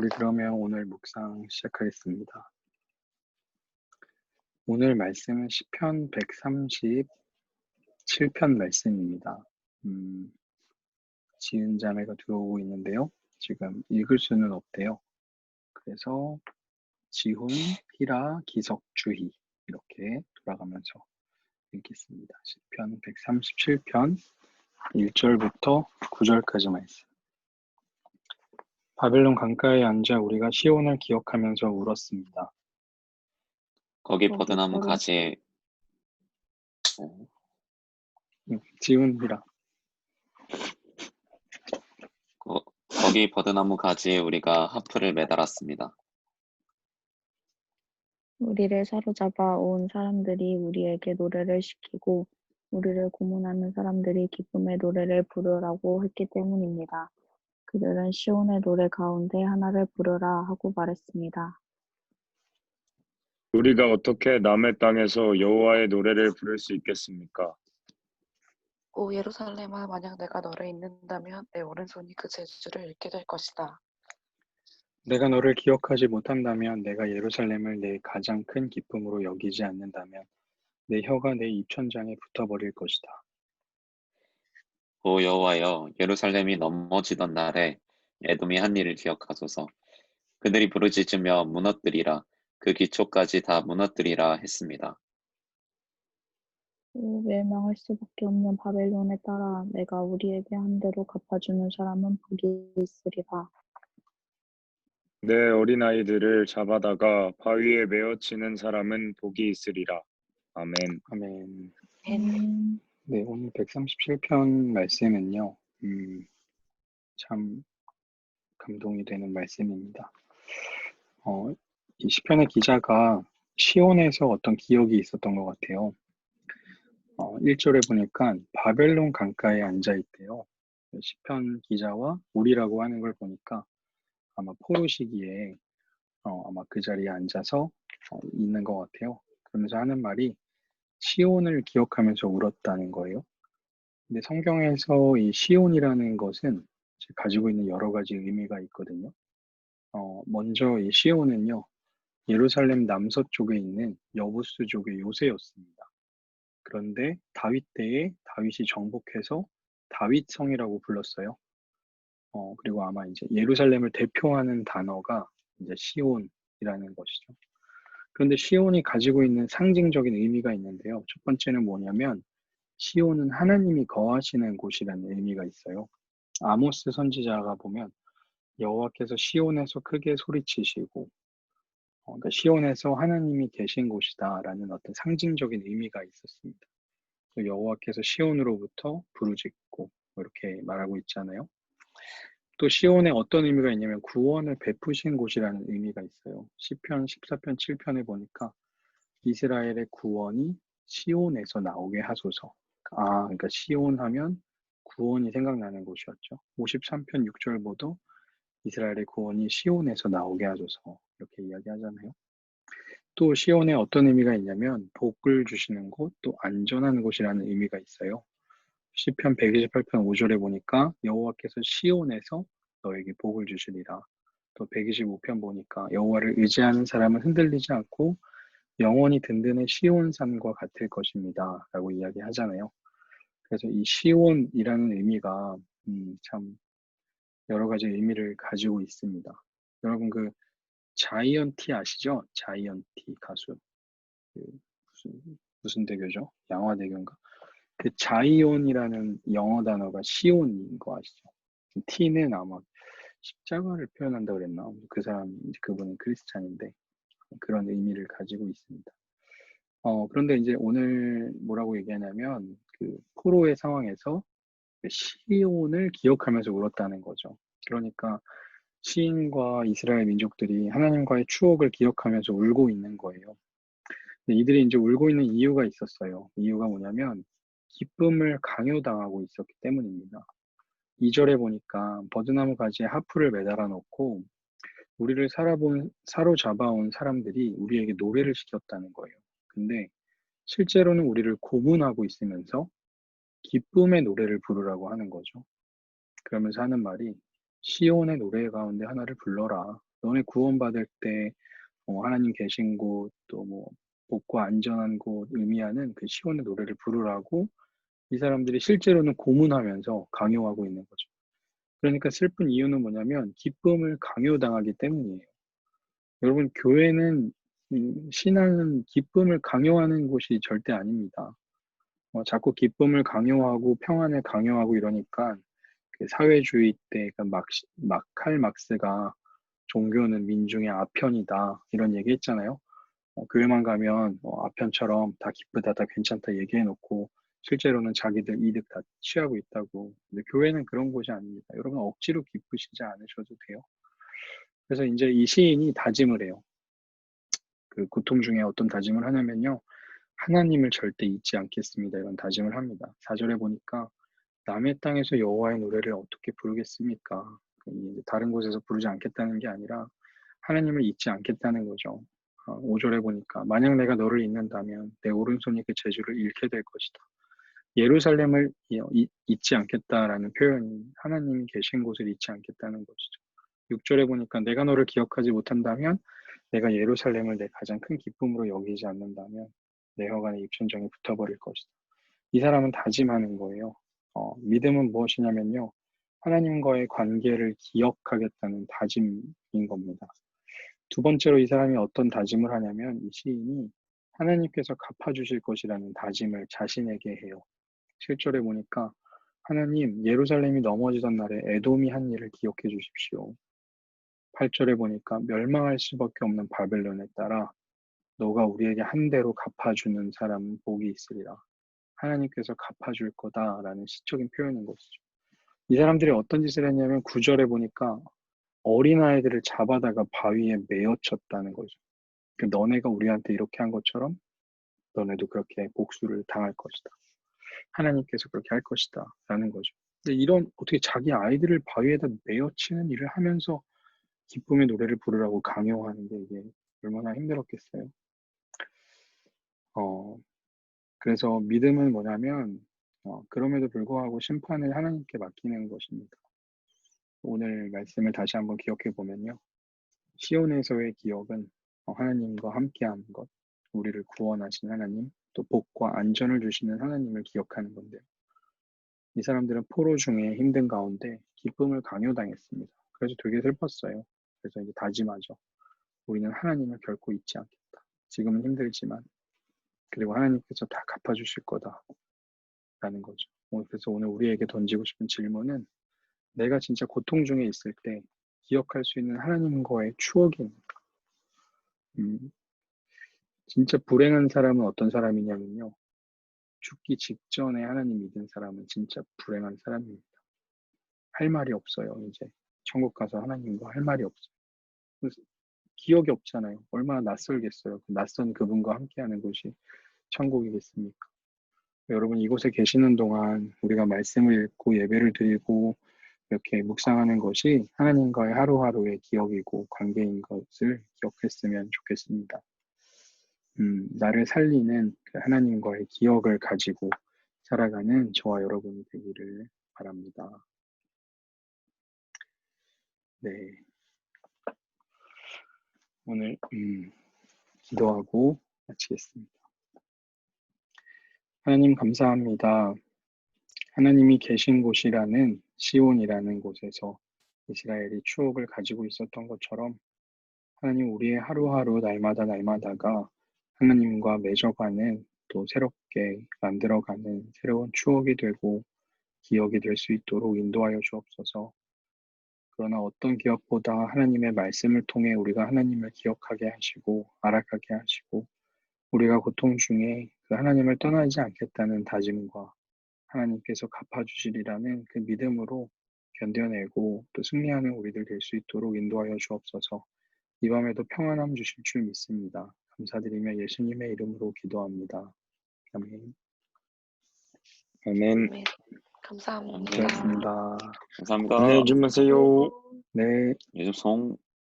우리 그러면 오늘 묵상 시작하겠습니다. 오늘 말씀은 시편 137편 말씀입니다. 지은 자매가 들어오고 있는데요. 지금 읽을 수는 없대요. 그래서 지훈, 히라, 기석, 주희 이렇게 돌아가면서 읽겠습니다. 시편 137편 1절부터 9절까지 말씀. 바벨론 강가에 앉아 우리가 시온을 기억하면서 울었습니다. 거기 버드나무 가지에 지훈, 히라. 거기 버드나무 가지에 우리가 하프를 매달았습니다. 우리를 사로잡아 온 사람들이 우리에게 노래를 시키고 우리를 고문하는 사람들이 기쁨의 노래를 부르라고 했기 때문입니다. 그들은 시온의 노래 가운데 하나를 부르라 하고 말했습니다. 우리가 어떻게 남의 땅에서 여호와의 노래를 부를 수 있겠습니까? 오 예루살렘아, 만약 내가 너를 잊는다면 내 오른손이 그 재주를 잃게 될 것이다. 내가 너를 기억하지 못한다면, 내가 예루살렘을 내 가장 큰 기쁨으로 여기지 않는다면 내 혀가 내 입천장에 붙어버릴 것이다. 오 여호와여, 예루살렘이 넘어지던 날에 에돔이 한 일을 기억하소서. 그들이 부르짖으며 무너뜨리라, 그 기초까지 다 무너뜨리라 했습니다. 오, 멸망할 수밖에 없는 바벨론에 따라 내가 우리에게 한 대로 갚아주는 사람은 복이 있으리라. 내 어린아이들을 잡아다가 바위에 메어치는 사람은 복이 있으리라. 아멘. 아멘. 아멘. 네, 오늘 137편 말씀은요, 참 감동이 되는 말씀입니다. 이 시편의 기자가 시온에서 어떤 기억이 있었던 것 같아요. 1절에 보니까 바벨론 강가에 앉아 있대요. 시편 기자와 우리라고 하는 걸 보니까 아마 포로 시기에 아마 그 자리에 앉아서 있는 것 같아요. 그러면서 하는 말이 시온을 기억하면서 울었다는 거예요. 근데 성경에서 이 시온이라는 것은 가지고 있는 여러 가지 의미가 있거든요. 먼저 이 시온은요, 예루살렘 남서쪽에 있는 여부스족의 요새였습니다. 그런데 다윗 때에 다윗이 정복해서 다윗성이라고 불렀어요. 그리고 아마 이제 예루살렘을 대표하는 단어가 이제 시온이라는 것이죠. 그런데 시온이 가지고 있는 상징적인 의미가 있는데요. 첫 번째는 뭐냐면 시온은 하나님이 거하시는 곳이라는 의미가 있어요. 아모스 선지자가 보면 여호와께서 시온에서 크게 소리치시고, 그러니까 시온에서 하나님이 계신 곳이다라는 어떤 상징적인 의미가 있었습니다. 또 여호와께서 시온으로부터 부르짖고 이렇게 말하고 있잖아요. 또 시온에 어떤 의미가 있냐면 구원을 베푸신 곳이라는 의미가 있어요. 시편 14편 7편에 보니까 이스라엘의 구원이 시온에서 나오게 하소서. 그러니까 시온 하면 구원이 생각나는 곳이었죠. 53편 6절 보도 이스라엘의 구원이 시온에서 나오게 하소서 이렇게 이야기하잖아요. 또 시온에 어떤 의미가 있냐면 복을 주시는 곳, 또 안전한 곳이라는 의미가 있어요. 시편 128편 5절에 보니까 여호와께서 시온에서 너에게 복을 주시리라. 또 125편 보니까 여호와를 의지하는 사람은 흔들리지 않고 영원히 든든한 시온산과 같을 것입니다 라고 이야기하잖아요. 그래서 이 시온이라는 의미가 참 여러 가지 의미를 가지고 있습니다. 여러분 자이언티 아시죠? 자이언티 가수. 무슨 대교죠? 양화대교인가? 그 자이온이라는 영어 단어가 시온인 거 아시죠? T는 아마 십자가를 표현한다 그랬나? 그분은 크리스찬인데 그런 의미를 가지고 있습니다. 그런데 이제 오늘 뭐라고 얘기하냐면 포로의 상황에서 시온을 기억하면서 울었다는 거죠. 그러니까 시인과 이스라엘 민족들이 하나님과의 추억을 기억하면서 울고 있는 거예요. 이들이 이제 울고 있는 이유가 있었어요. 이유가 뭐냐면 기쁨을 강요당하고 있었기 때문입니다. 2절에 보니까 버드나무 가지에 하프를 매달아 놓고 우리를 사로잡아온 사람들이 우리에게 노래를 시켰다는 거예요. 근데 실제로는 우리를 고문하고 있으면서 기쁨의 노래를 부르라고 하는 거죠. 그러면서 하는 말이 시온의 노래 가운데 하나를 불러라. 너네 구원받을 때 하나님 계신 곳, 또 뭐 복과 안전한 곳 의미하는 그 시온의 노래를 부르라고 이 사람들이 실제로는 고문하면서 강요하고 있는 거죠. 그러니까 슬픈 이유는 뭐냐면 기쁨을 강요당하기 때문이에요. 여러분, 교회는 신앙은 기쁨을 강요하는 곳이 절대 아닙니다. 자꾸 기쁨을 강요하고 평안을 강요하고 이러니까 그 사회주의 때 그 칼 막스가 종교는 민중의 아편이다 이런 얘기 했잖아요. 교회만 가면 아편처럼 다 기쁘다, 다 괜찮다 얘기해놓고 실제로는 자기들 이득 다 취하고 있다고. 근데 교회는 그런 곳이 아닙니다. 여러분 억지로 기쁘시지 않으셔도 돼요. 그래서 이제 이 시인이 다짐을 해요. 그 고통 중에 어떤 다짐을 하냐면요. 하나님을 절대 잊지 않겠습니다. 이런 다짐을 합니다. 4절에 보니까 남의 땅에서 여호와의 노래를 어떻게 부르겠습니까? 다른 곳에서 부르지 않겠다는 게 아니라 하나님을 잊지 않겠다는 거죠. 5절에 보니까 만약 내가 너를 잊는다면 내 오른손이 그 재주를 잃게 될 것이다. 예루살렘을 잊지 않겠다라는 표현이 하나님이 계신 곳을 잊지 않겠다는 것이죠. 6절에 보니까 내가 너를 기억하지 못한다면 내가 예루살렘을 내 가장 큰 기쁨으로 여기지 않는다면 내 혀가 입천정에 붙어버릴 것이다. 이 사람은 다짐하는 거예요. 믿음은 무엇이냐면요. 하나님과의 관계를 기억하겠다는 다짐인 겁니다. 두 번째로 이 사람이 어떤 다짐을 하냐면 이 시인이 하나님께서 갚아주실 것이라는 다짐을 자신에게 해요. 7절에 보니까 하나님, 예루살렘이 넘어지던 날에 에돔이 한 일을 기억해 주십시오. 8절에 보니까 멸망할 수밖에 없는 바벨론에 따라 너가 우리에게 한 대로 갚아주는 사람은 복이 있으리라. 하나님께서 갚아줄 거다라는 시적인 표현인 것이죠. 이 사람들이 어떤 짓을 했냐면 9절에 보니까 어린아이들을 잡아다가 바위에 메어쳤다는 거죠. 너네가 우리한테 이렇게 한 것처럼 너네도 그렇게 복수를 당할 것이다. 하나님께서 그렇게 할 것이다 라는 거죠. 근데 이런 어떻게 자기 아이들을 바위에다 메어치는 일을 하면서 기쁨의 노래를 부르라고 강요하는 게 이게 얼마나 힘들었겠어요. 그래서 믿음은 뭐냐면 그럼에도 불구하고 심판을 하나님께 맡기는 것입니다. 오늘 말씀을 다시 한번 기억해 보면요. 시온에서의 기억은 하나님과 함께하는 것, 우리를 구원하신 하나님, 또 복과 안전을 주시는 하나님을 기억하는 건데요. 이 사람들은 포로 중에 힘든 가운데 기쁨을 강요당했습니다. 그래서 되게 슬펐어요. 그래서 이제 다짐하죠. 우리는 하나님을 결코 잊지 않겠다. 지금은 힘들지만 그리고 하나님께서 다 갚아주실 거다라는 거죠. 그래서 오늘 우리에게 던지고 싶은 질문은 내가 진짜 고통 중에 있을 때 기억할 수 있는 하나님과의 추억입니다. 진짜 불행한 사람은 어떤 사람이냐면요. 죽기 직전에 하나님 믿은 사람은 진짜 불행한 사람입니다. 할 말이 없어요. 이제 천국 가서 하나님과 할 말이 없어요. 그래서 기억이 없잖아요. 얼마나 낯설겠어요. 낯선 그분과 함께하는 곳이 천국이겠습니까? 여러분 이곳에 계시는 동안 우리가 말씀을 읽고 예배를 드리고 이렇게 묵상하는 것이 하나님과의 하루하루의 기억이고 관계인 것을 기억했으면 좋겠습니다. 나를 살리는 그 하나님과의 기억을 가지고 살아가는 저와 여러분이 되기를 바랍니다. 네. 오늘 기도하고 마치겠습니다. 하나님 감사합니다. 하나님이 계신 곳이라는 시온이라는 곳에서 이스라엘이 추억을 가지고 있었던 것처럼 하나님 우리의 하루하루 날마다가 하나님과 맺어가는 또 새롭게 만들어가는 새로운 추억이 되고 기억이 될 수 있도록 인도하여 주옵소서. 그러나 어떤 기억보다 하나님의 말씀을 통해 우리가 하나님을 기억하게 하시고 알아가게 하시고 우리가 고통 중에 그 하나님을 떠나지 않겠다는 다짐과 하나님께서 갚아주시리라는 그 믿음으로 견뎌내고 또 승리하는 우리들 될 수 있도록 인도하여 주옵소서. 이 밤에도 평안함 주실 줄 믿습니다. 감사드리며 예수님의 이름으로 기도합니다. 아멘. 아멘. 네, 감사합니다. 고맙습니다. 감사합니다. 안녕히 주무세요. 네. 예수송